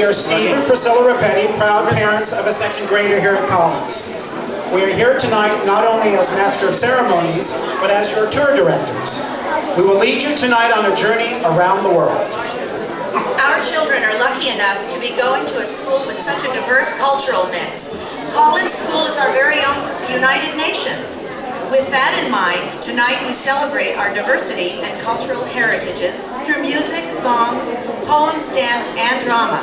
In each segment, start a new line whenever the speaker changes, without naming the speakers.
are Steve and Priscilla Rapetti, proud parents of a second grader here at Collins. We are here tonight not only as Master of Ceremonies, but as your tour directors. We will lead you tonight on a journey around the world.
Our children are lucky enough to be going to a school with such a diverse cultural mix. Collins School is our very own United Nations. With that in mind, tonight we celebrate our diversity and cultural heritages through music, songs, poems, dance, and drama.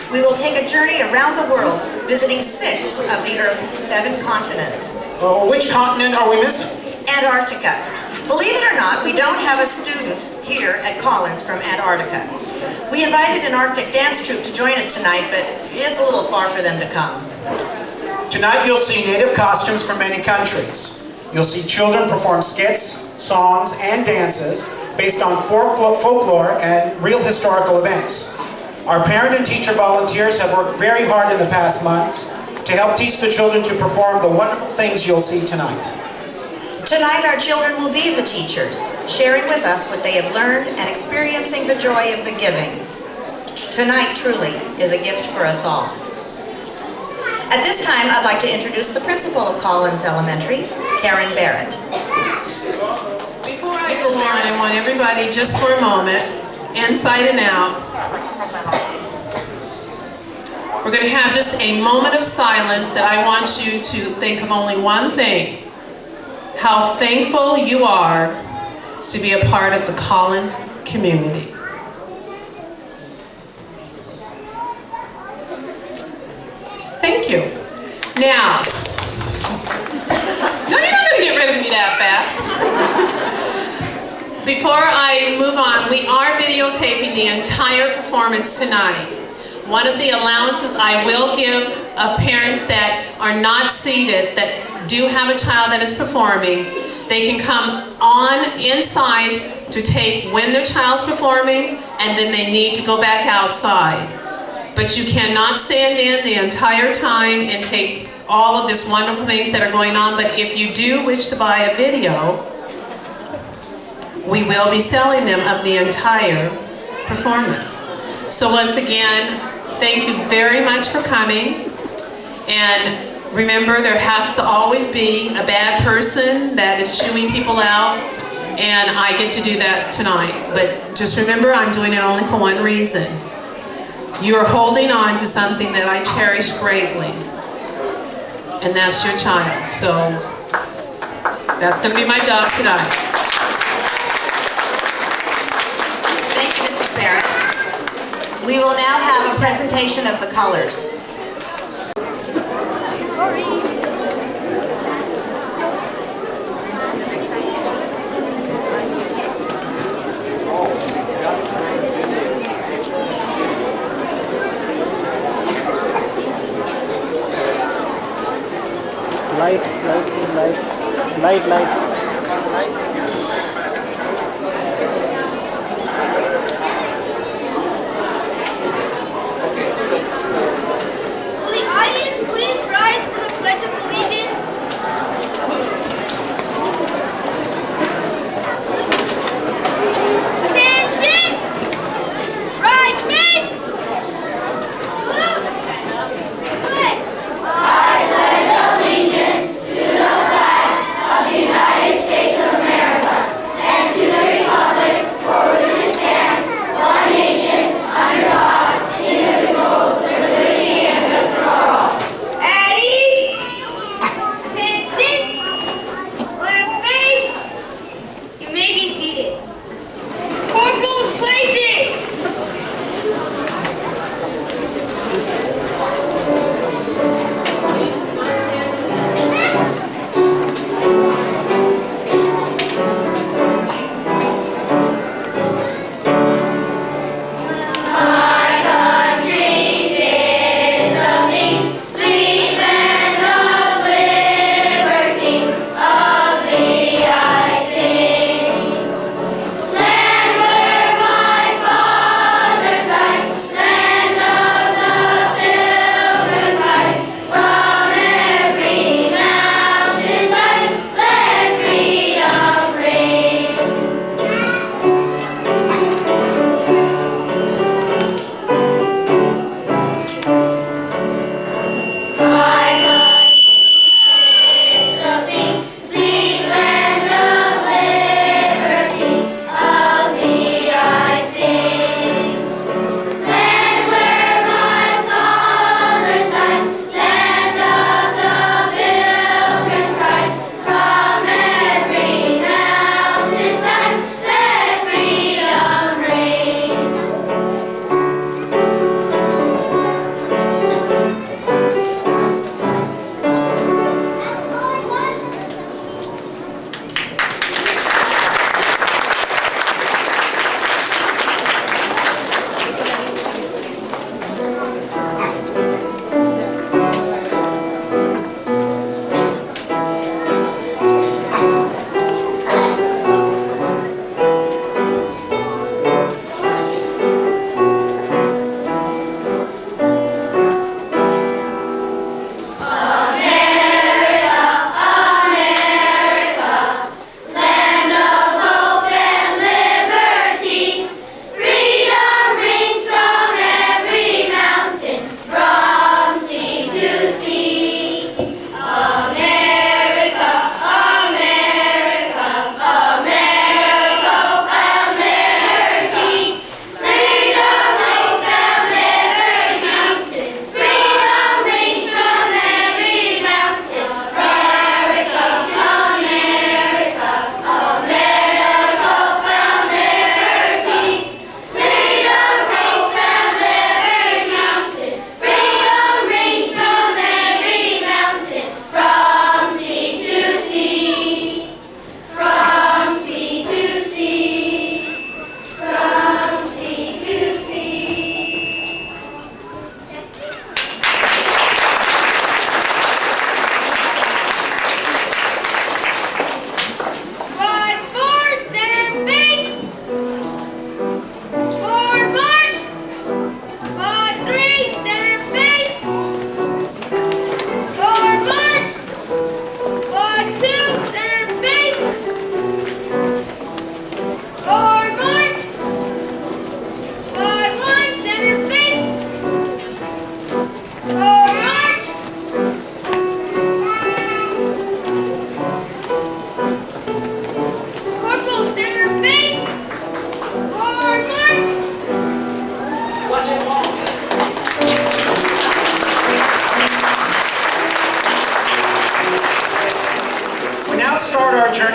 We will take a journey around the world, visiting 6 of the Earth's 7 continents.
Oh, which continent are we missing?
Antarctica. Believe it or not, we don't have a student here at Collins from Antarctica. We invited an Arctic dance troupe to join us tonight, but it's a little far for them to come.
Tonight you'll see native costumes from many countries. You'll see children perform skits, songs, and dances based on folklore and real historical events. Our parent and teacher volunteers have worked very hard in the past months to help teach the children to perform the wonderful things you'll see tonight.
Tonight our children will be the teachers, sharing with us what they have learned and experiencing the joy of the giving. Tonight truly is a gift for us all. At this time, I'd like to introduce the principal of Collins Elementary, Karen Barrett.
Before I go on, I want everybody, just for a moment, inside and out, we're going to have just a moment of silence that I want you to think of only one thing: how thankful you are to be a part of the Collins community. Thank you. Now, no, you're not going to get rid of me that fast. Before I move on, we are videotaping the entire performance tonight. One of the allowances I will give of parents that are not seated, that do have a child that is performing, they can come on inside to tape when their child's performing, and then they need to go back outside. But you cannot stand in the entire time and take all of this wonderful things that are going on. But if you do wish to buy a video, we will be selling them of the entire performance. So once again, thank you very much for coming. And remember, there has to always be a bad person that is chewing people out. And I get to do that tonight. But just remember, I'm doing it only for one reason. You are holding on to something that I cherish greatly, and that's your child. So that's going to be my job tonight.
Thank you, Mrs. Barrett. We will now have a presentation of the colors.
Light.
Will the audience please rise for the Pledge of Allegiance? Attention! Right, please! Salute! I pledge allegiance to the flag of the United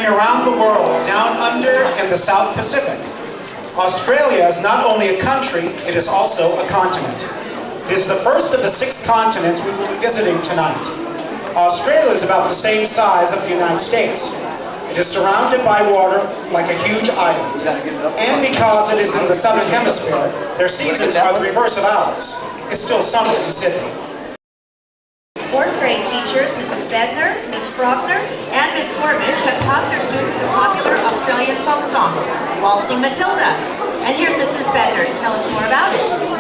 journey around the world, down under in the South Pacific. Australia is not only a country, it is also a continent. It is the first of the 6 continents we will be visiting tonight. Australia is about the same size of the United States. It is surrounded by water like a huge island. And because it is in the southern hemisphere, their seasons are the reverse of ours. It's still summer in Sydney.
4th grade teachers, Mrs. Bedner, Ms. Faulkner, and Ms. Gorbich have taught their students a popular Australian folk song, Waltzing Matilda. And here's Mrs. Bedner to tell us more about it.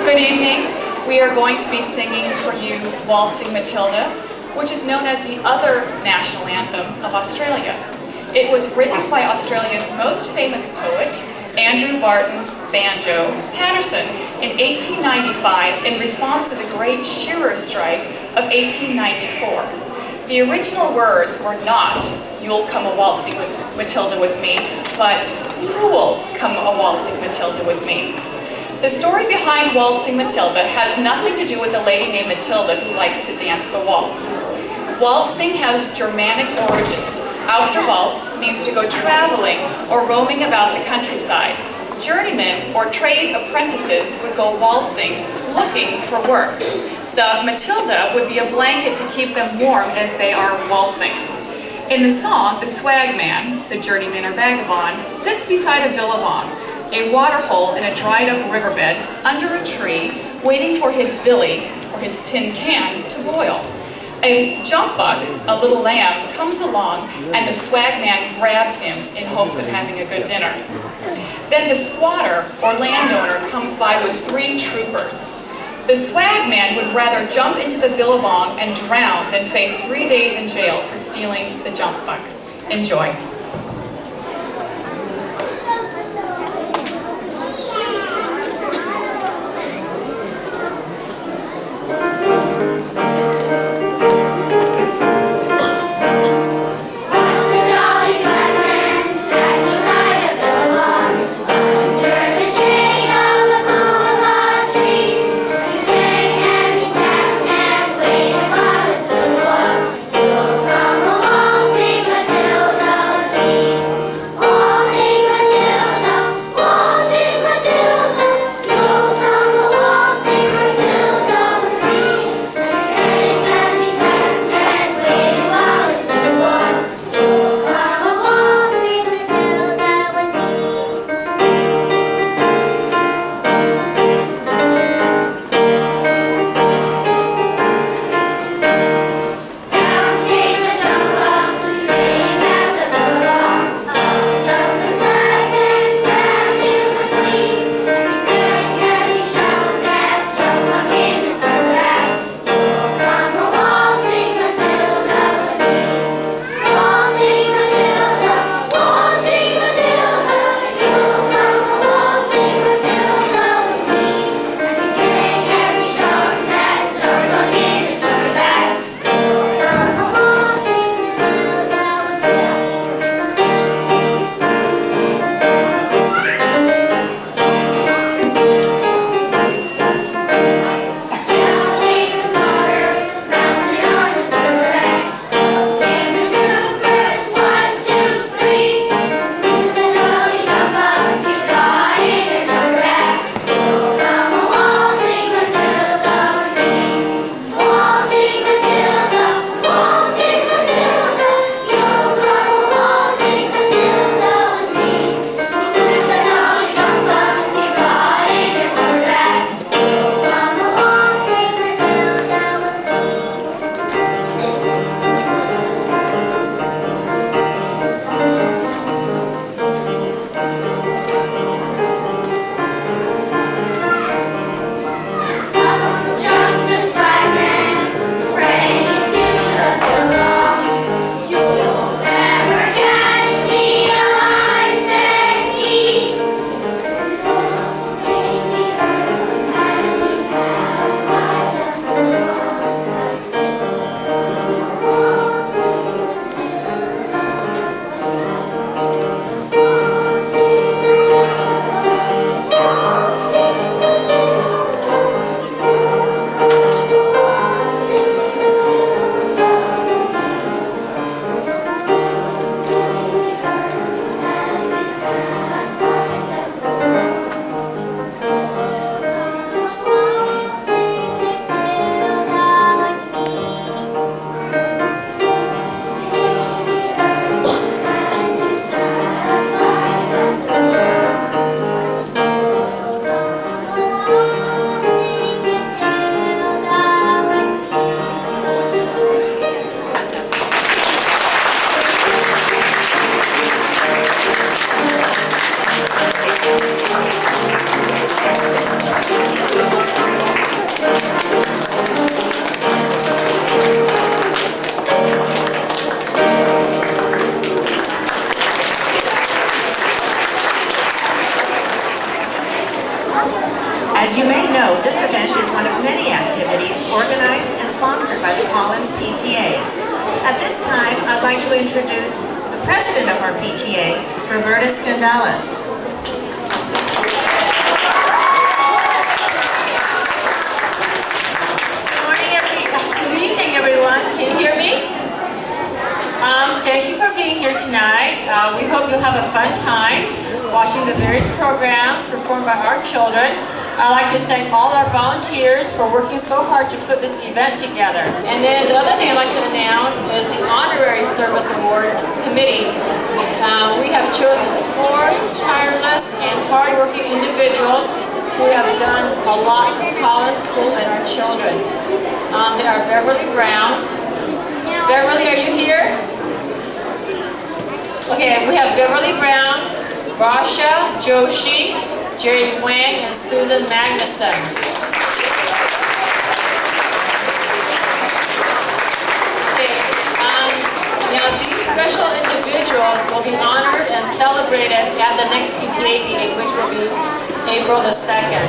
Good evening. We are going to be singing for you Waltzing Matilda, which is known as the other national anthem of Australia. It was written by Australia's most famous poet, Andrew Barton Banjo Patterson, in 1895 in response to the Great Shearers' Strike of 1894. The original words were not, "You'll come a-waltzing with Matilda with me," but "Who will come a-waltzing Matilda with me?" The story behind Waltzing Matilda has nothing to do with a lady named Matilda who likes to dance the waltz. Waltzing has Germanic origins. After waltz means to go traveling or roaming about the countryside. Journeymen or trade apprentices would go waltzing, looking for work. The Matilda would be a blanket to keep them warm as they are waltzing. In the song, the swagman, the journeyman or vagabond, sits beside a billabong, a water hole in a dried up riverbed, under a tree, waiting for his billy, or his tin can, to boil. A jump buck, a little lamb, comes along and the swagman grabs him in hopes of having a good dinner. Then the squatter, or landowner, comes by with 3 troopers. The swagman would rather jump into the billabong and drown than face 3 days in jail for stealing the jump buck. Enjoy.
Matilda.
As you may know, this event is one of many activities organized and sponsored by the Collins PTA. At this time, I'd like to introduce the president of our PTA, Roberta Scandalis.
Good evening, everyone. Can you hear me? Thank you for being here tonight. We hope you'll have a fun time watching the various programs performed by our children. I'd like to thank all our volunteers for working so hard to put this event together. And then the other thing I'd like to announce is the Honorary Service Awards Committee. We have chosen 4 tireless and hardworking individuals who have done a lot for Collins School and our children. They are Beverly Brown. Beverly, are you here? Okay, we have Beverly Brown, Rasha Joshi, Jerry Wang, and Susan Magnuson. Okay, now these special individuals will be honored and celebrated at the next PTA meeting, which will be April the 2nd.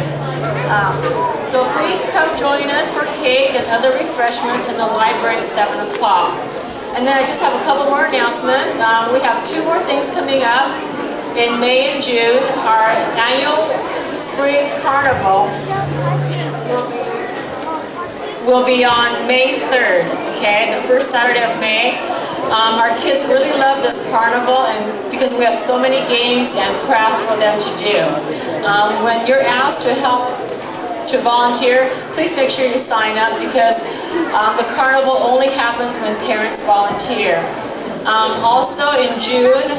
So please come join us for cake and other refreshments in the library at 7 o'clock. And then I just have a couple more announcements. We have 2 more things coming up in May and June. Our annual Spring Carnival will be on May 3rd, okay, the first Saturday of May. Our kids really love this carnival and because we have so many games and crafts for them to do. When you're asked to help to volunteer, please make sure you sign up because the carnival only happens when parents volunteer. Also in June,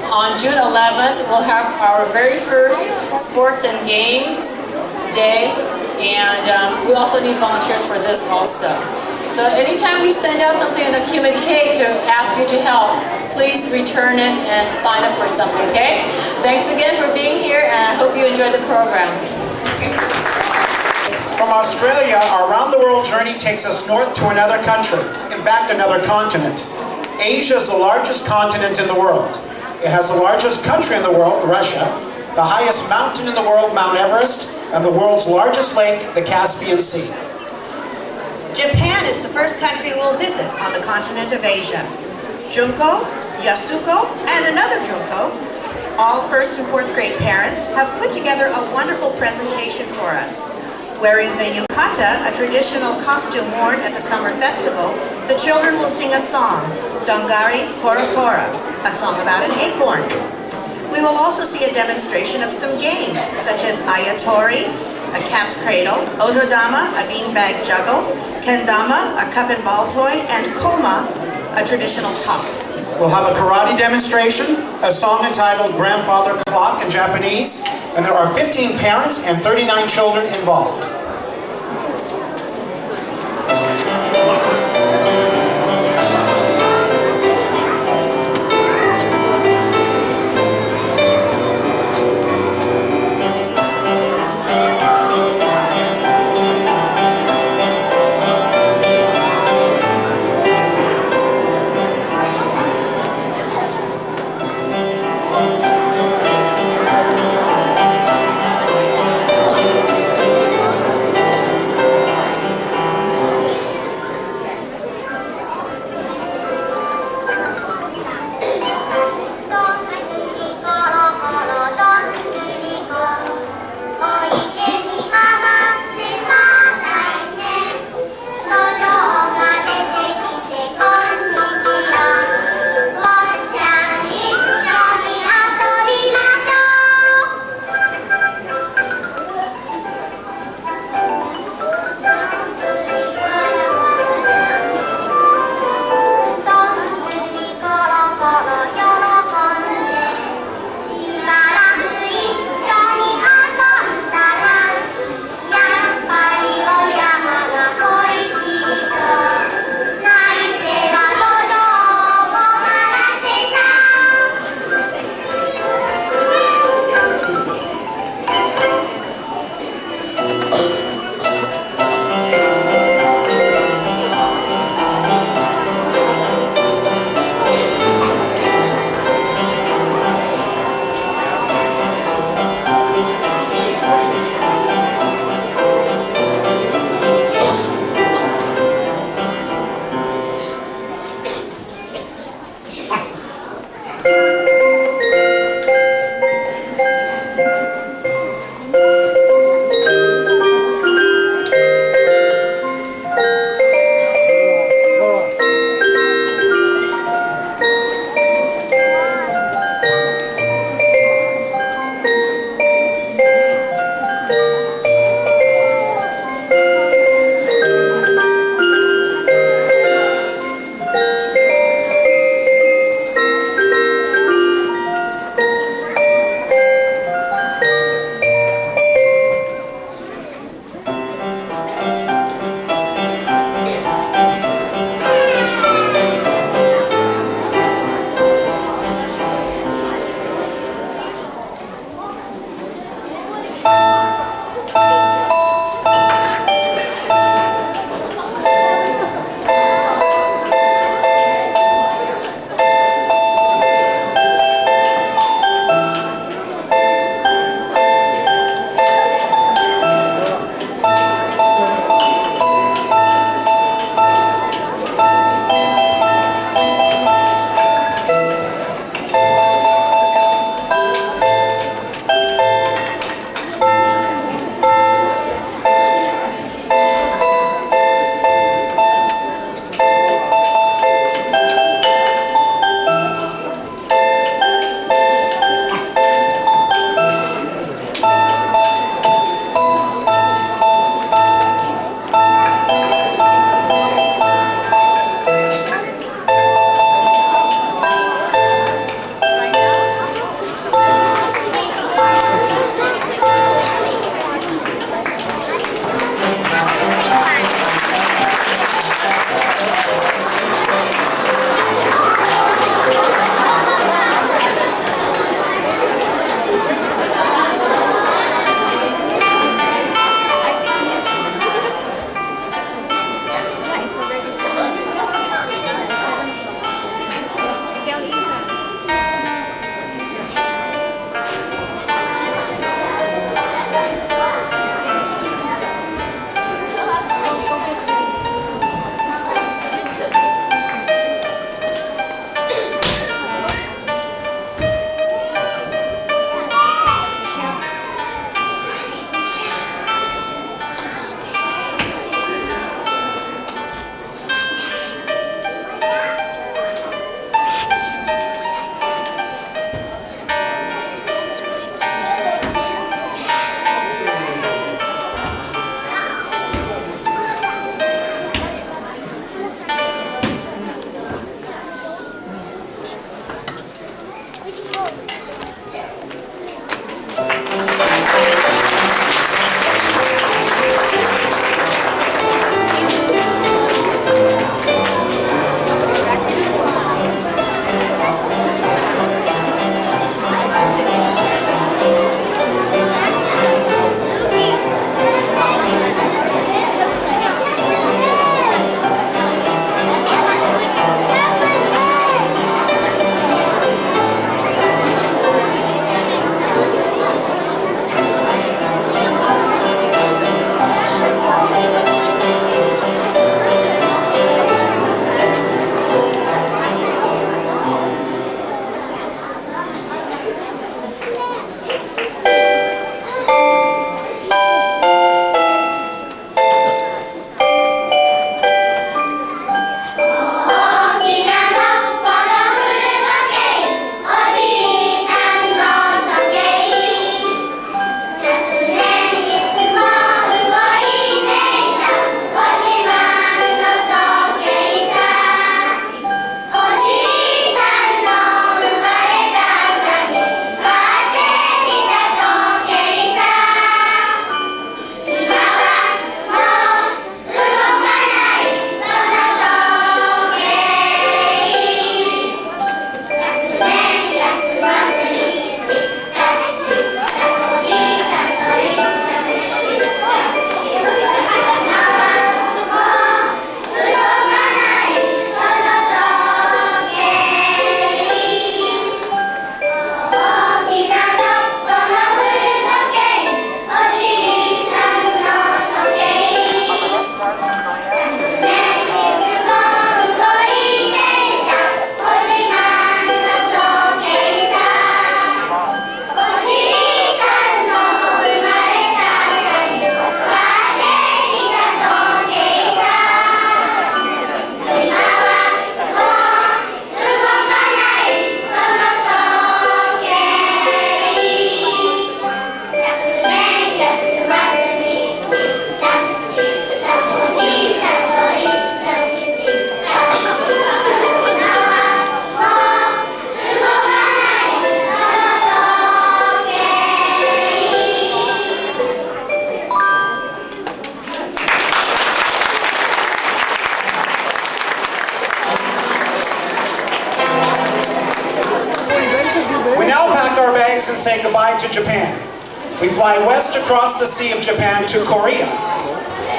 on June 11th, we'll have our very first Sports and Games Day, and we also need volunteers for this also. So anytime we send out something in a communique to ask you to help, please return it and sign up for something, okay? Thanks again for being here, and I hope you enjoy the program.
From Australia, our round-the-world journey takes us north to another country, in fact, another continent. Asia is the largest continent in the world. It has the largest country in the world, Russia, the highest mountain in the world, Mount Everest, and the world's largest lake, the Caspian Sea.
Japan is the first country we'll visit on the continent of Asia. Junko, Yasuko, and another Junko, all 1st and 4th grade parents, have put together a wonderful presentation for us. Wearing the yukata, a traditional costume worn at the summer festival, the children will sing a song, Dongari Kora Kora, a song about an acorn. We will also see a demonstration of some games, such as Ayatori, a cat's cradle, Otodama, a beanbag juggle, Kendama, a cup and ball toy, and Koma, a traditional top.
We'll have a karate demonstration, a song entitled Grandfather Clock in Japanese, and there are 15 parents and 39 children involved. And say goodbye to Japan. We fly west across the Sea of Japan to Korea.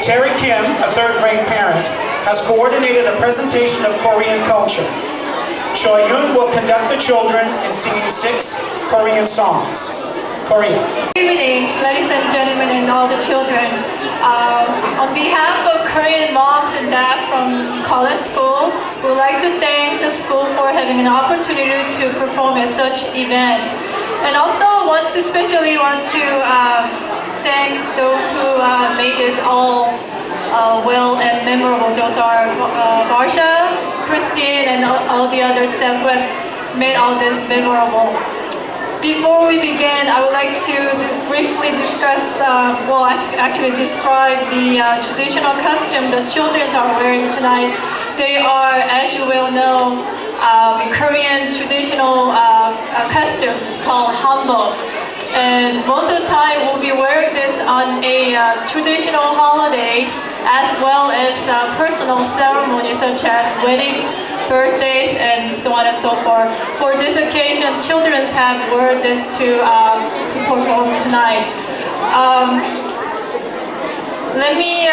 Terry Kim, a third-grade parent, has coordinated a presentation of Korean culture. Choi Yoon will conduct the children in singing 6 Korean songs. Korea.
Good evening, ladies and gentlemen, and all the children. On behalf of Korean moms and dads from College School, we would like to thank the school for having an opportunity to perform at such event. And also especially want to thank those who made this all well and memorable. Those are Marsha, Christine, and all the other staff who have made all this memorable. Before we begin, I would like to briefly discuss, actually describe the traditional costume that children are wearing tonight. They are, as you well know, Korean traditional costumes called hanbok. And most of the time we'll be wearing this on a traditional holidays as well as personal ceremonies such as weddings, birthdays, and so on and so forth. For this occasion, children have worn this to perform tonight. Let me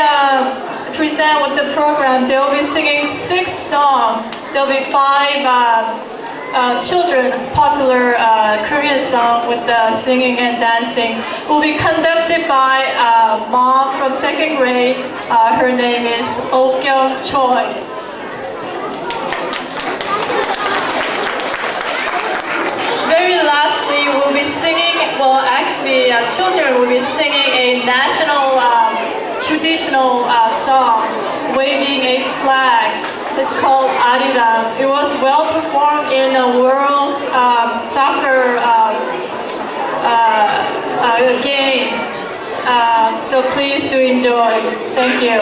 present with the program. They will be singing 6 songs. There will be 5 children popular Korean song with singing and dancing. Will be conducted by a mom from 2nd grade. Her name is Oh Kyung Choi. Very lastly, we'll be singing, children will be singing a national traditional song, waving a flag. It's called Ariram. It was well performed in a world's soccer game. So please do enjoy. Thank you.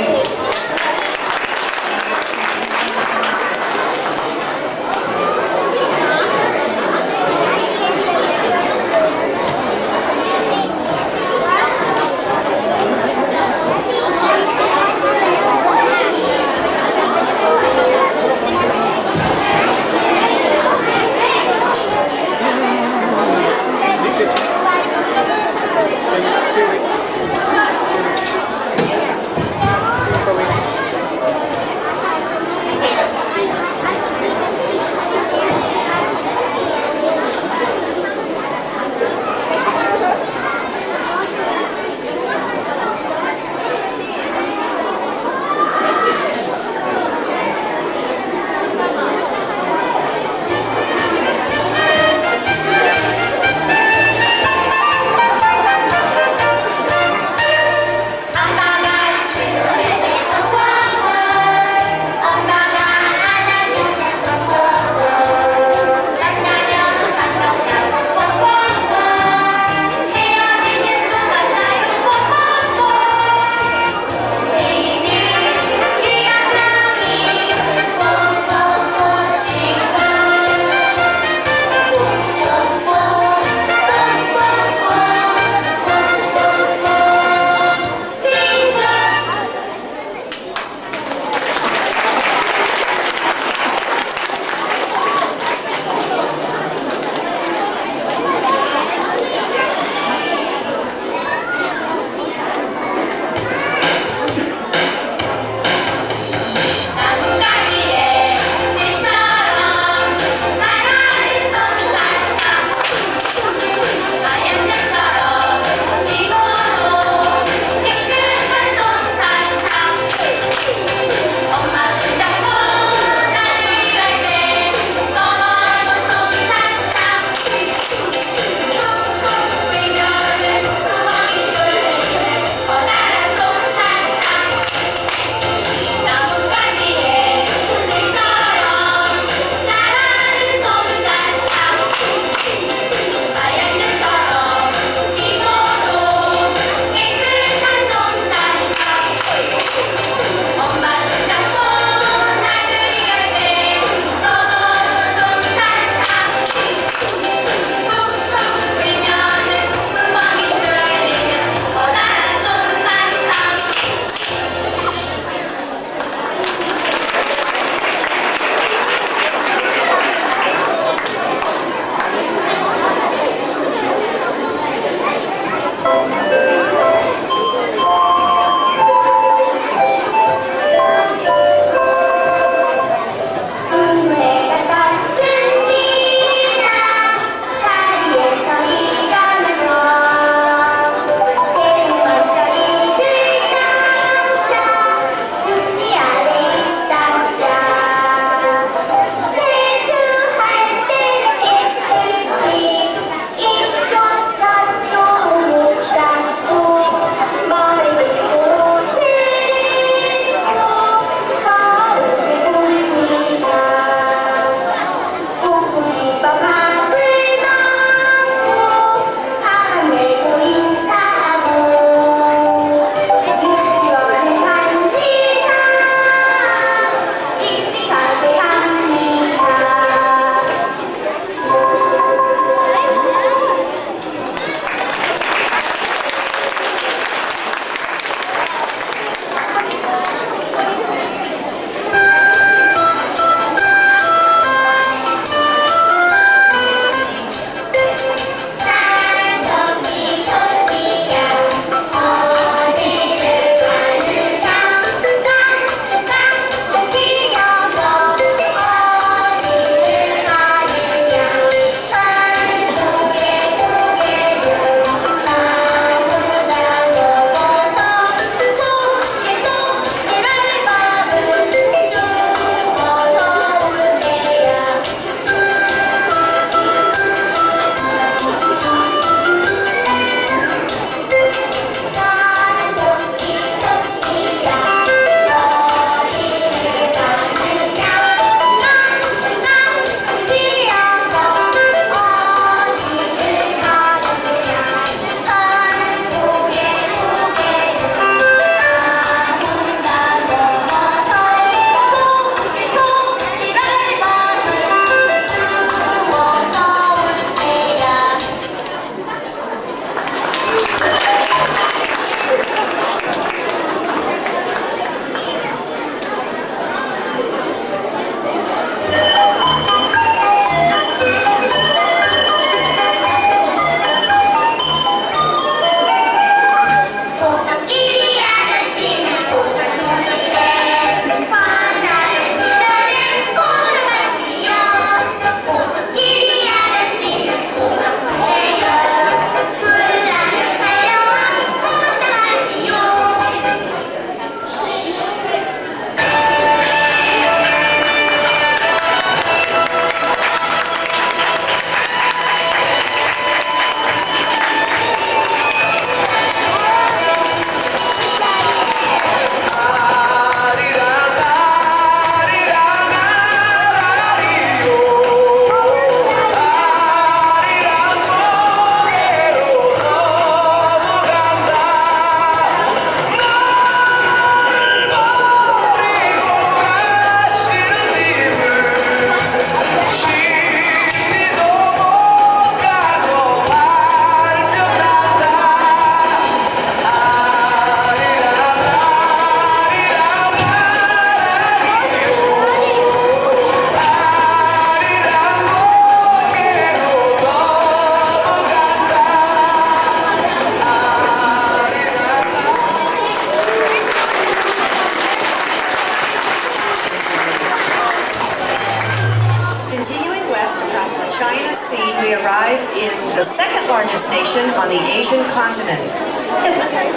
nation on the Asian continent.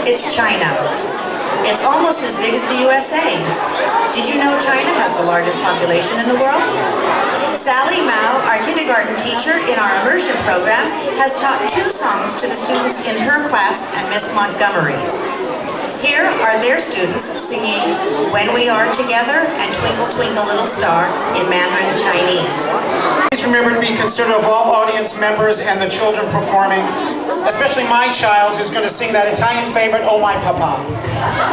It's China. It's almost as big as the USA. Did you know China has the largest population in the world? Sally Mao, our kindergarten teacher in our immersion program, has taught 2 songs to the students in her class and Miss Montgomery's. Here are their students singing When We Are Together and Twinkle Twinkle Little Star in Mandarin Chinese.
Please remember to be considerate of all audience members and the children performing, especially my child who's going to sing that Italian favorite, Oh My Papa.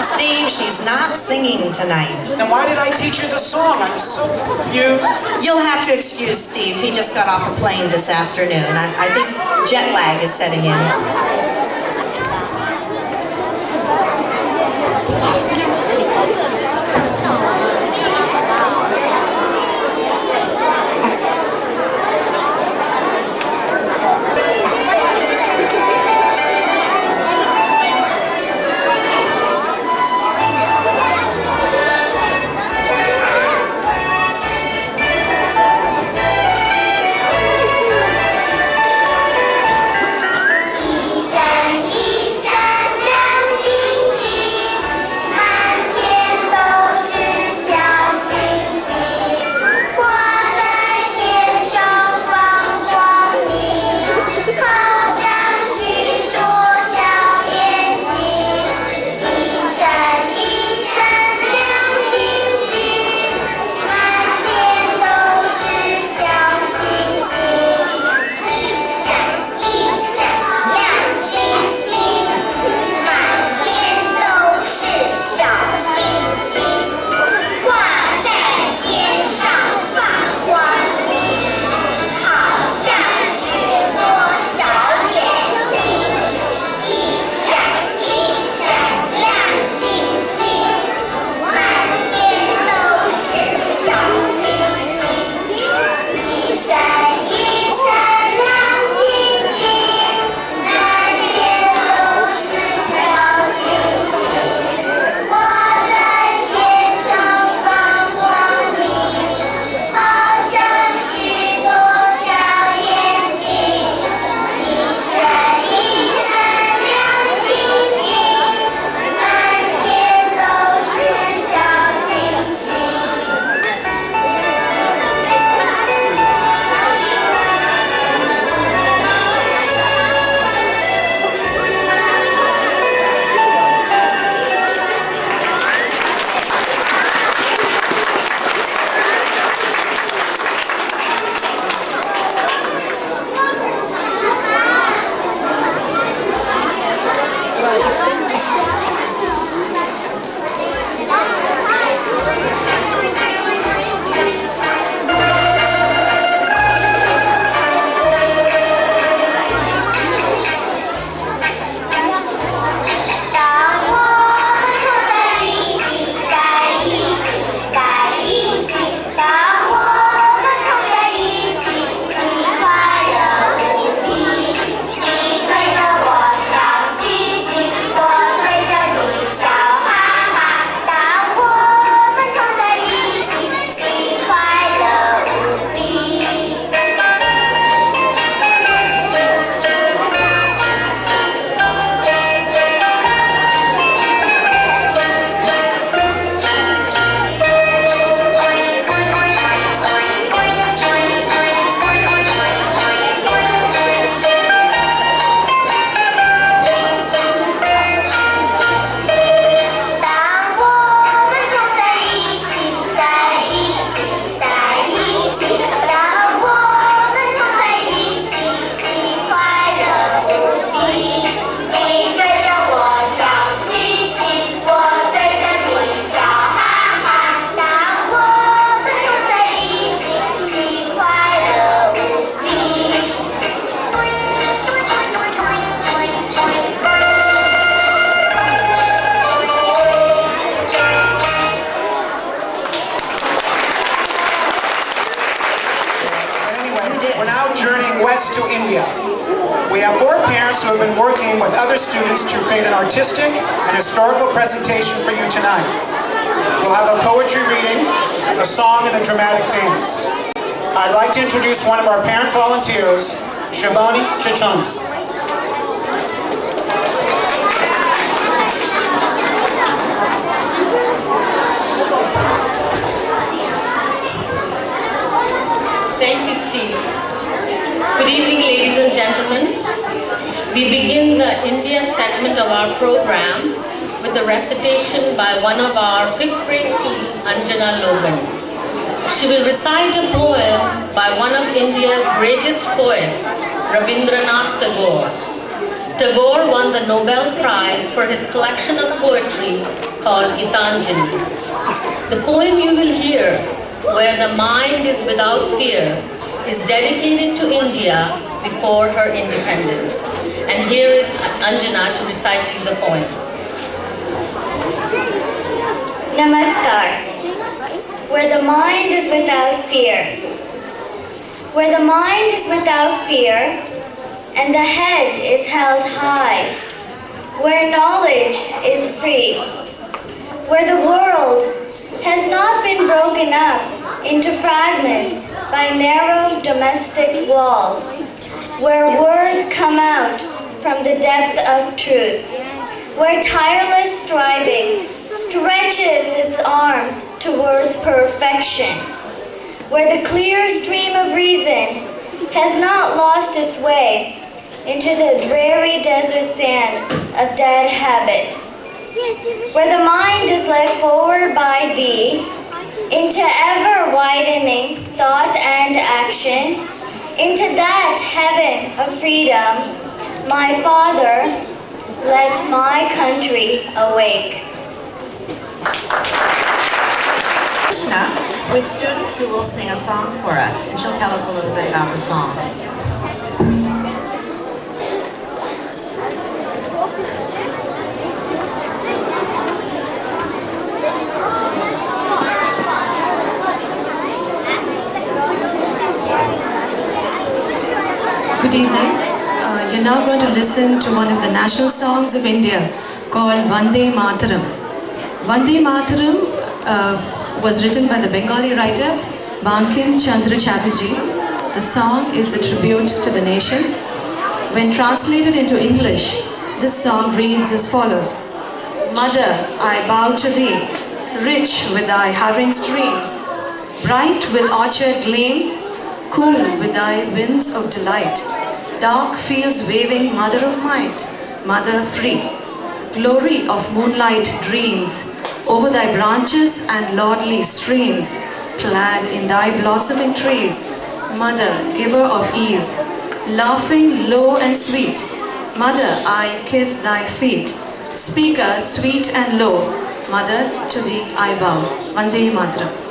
Steve, she's not singing tonight.
Then why did I teach her the song? I'm so confused.
You'll have to excuse Steve. He just got off a plane this afternoon. I think jet lag is setting in.
west to India. We have 4 parents who have been working with other students to create an artistic and historical presentation for you tonight. We'll have a poetry reading, a song, and a dramatic dance. I'd like to introduce one of our parent volunteers, Shabani Chichana.
our program with a recitation by one of our 5th grade students, Anjana Logan. She will recite a poem by one of India's greatest poets, Rabindranath Tagore. Tagore won the Nobel Prize for his collection of poetry called Gitanjali. The poem you will hear, Where the Mind is Without Fear, is dedicated to India before her independence. And here is Anjana to recite to you the poem.
Namaskar. Where the mind is without fear. Where the mind is without fear, and the head is held high. Where knowledge is free. Where the world has not been broken up into fragments by narrow domestic walls. Where words come out from the depth of truth. Where tireless striving stretches its arms towards perfection. Where the clear stream of reason has not lost its way into the dreary desert sand of dead habit. Where the mind is led forward by thee into ever-widening thought and action, into that heaven of freedom, my Father, let my country awake.
Krishna with students who will sing a song for us, and she'll tell us a little bit about the song.
Good evening. You're now going to listen to one of the national songs of India called Vande Mataram. Vande Mataram was written by the Bengali writer Bankim Chandra Chatterjee. The song is a tribute to the nation. When translated into English, this song reads as follows. Mother, I bow to thee, rich with thy hovering streams, bright with orchard gleams, cool with thy winds of delight, dark fields waving mother of might, mother free, glory of moonlight dreams, over thy branches and lordly streams, clad in thy blossoming trees, mother, giver of ease, laughing low and sweet, mother, I kiss thy feet, speaker sweet and low, mother, to thee I bow. Vande Mataram.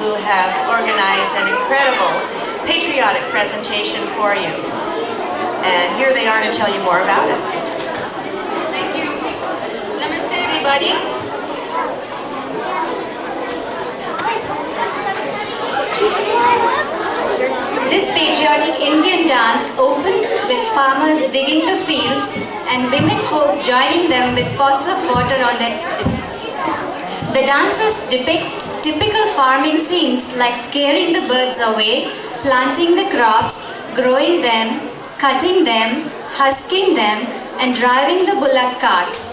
Who have organized an incredible patriotic presentation for you. And here they are to tell you more about it.
Thank you. Namaste everybody. This patriotic Indian dance opens with farmers digging the fields and women folk joining them with pots of water on their heads. The dances depict typical farming scenes like scaring the birds away, planting the crops, growing them, cutting them, husking them, and driving the bullock carts.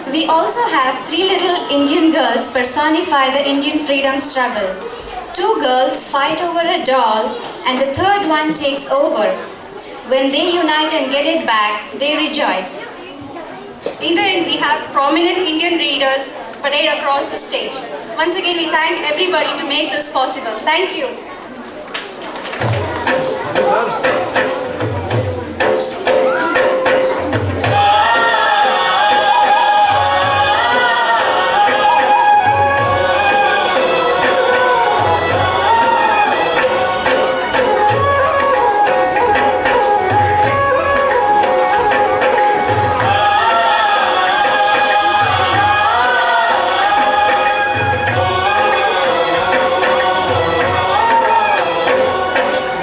We also have 3 little Indian girls personify the Indian freedom struggle. 2 girls fight over a doll and the third one takes over. When they unite and get it back, they rejoice. In the end, we have prominent Indian leaders parade across the stage. Once again, we thank everybody to make this possible. Thank you.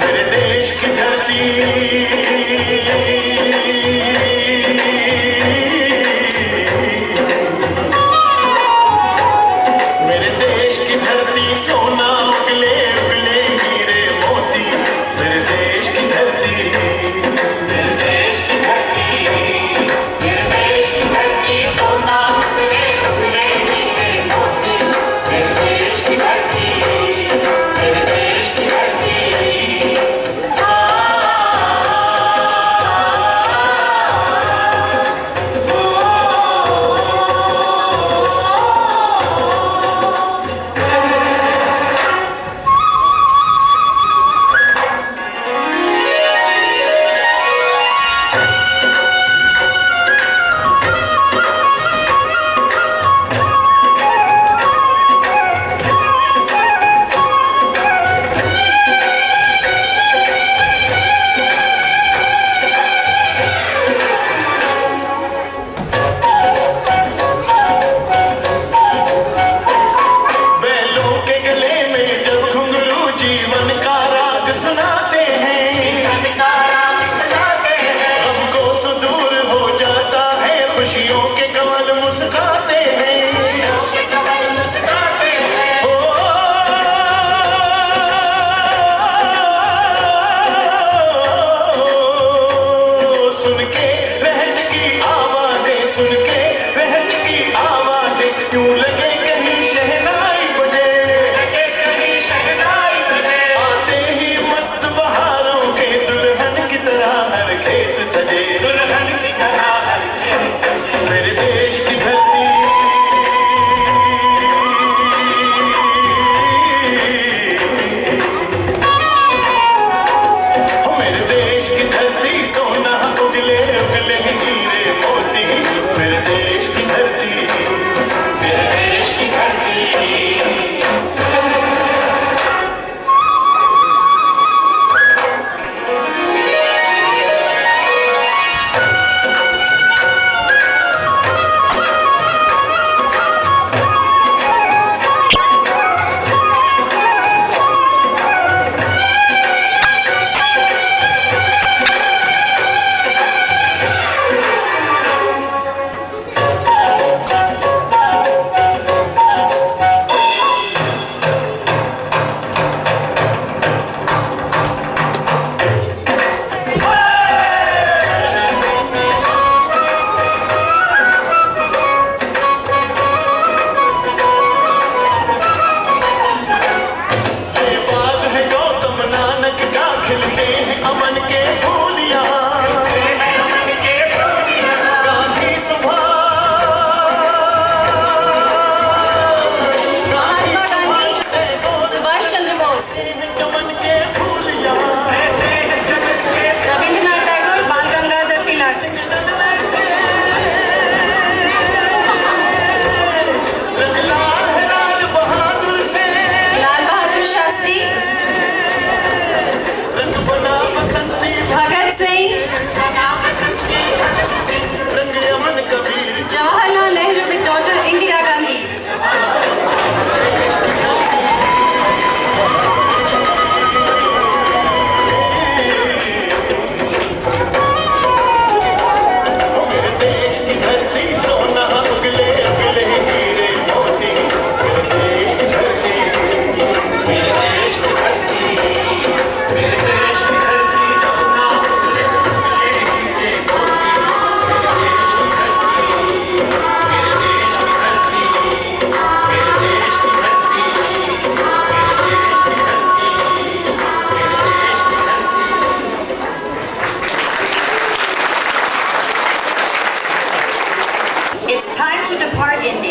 मेरे देश की धरती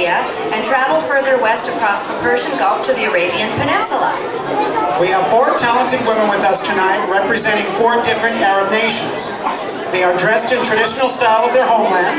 Arabia and travel further west across the Persian Gulf to the Arabian Peninsula.
We have 4 talented women with us tonight representing 4 different Arab nations. They are dressed in traditional style of their homeland.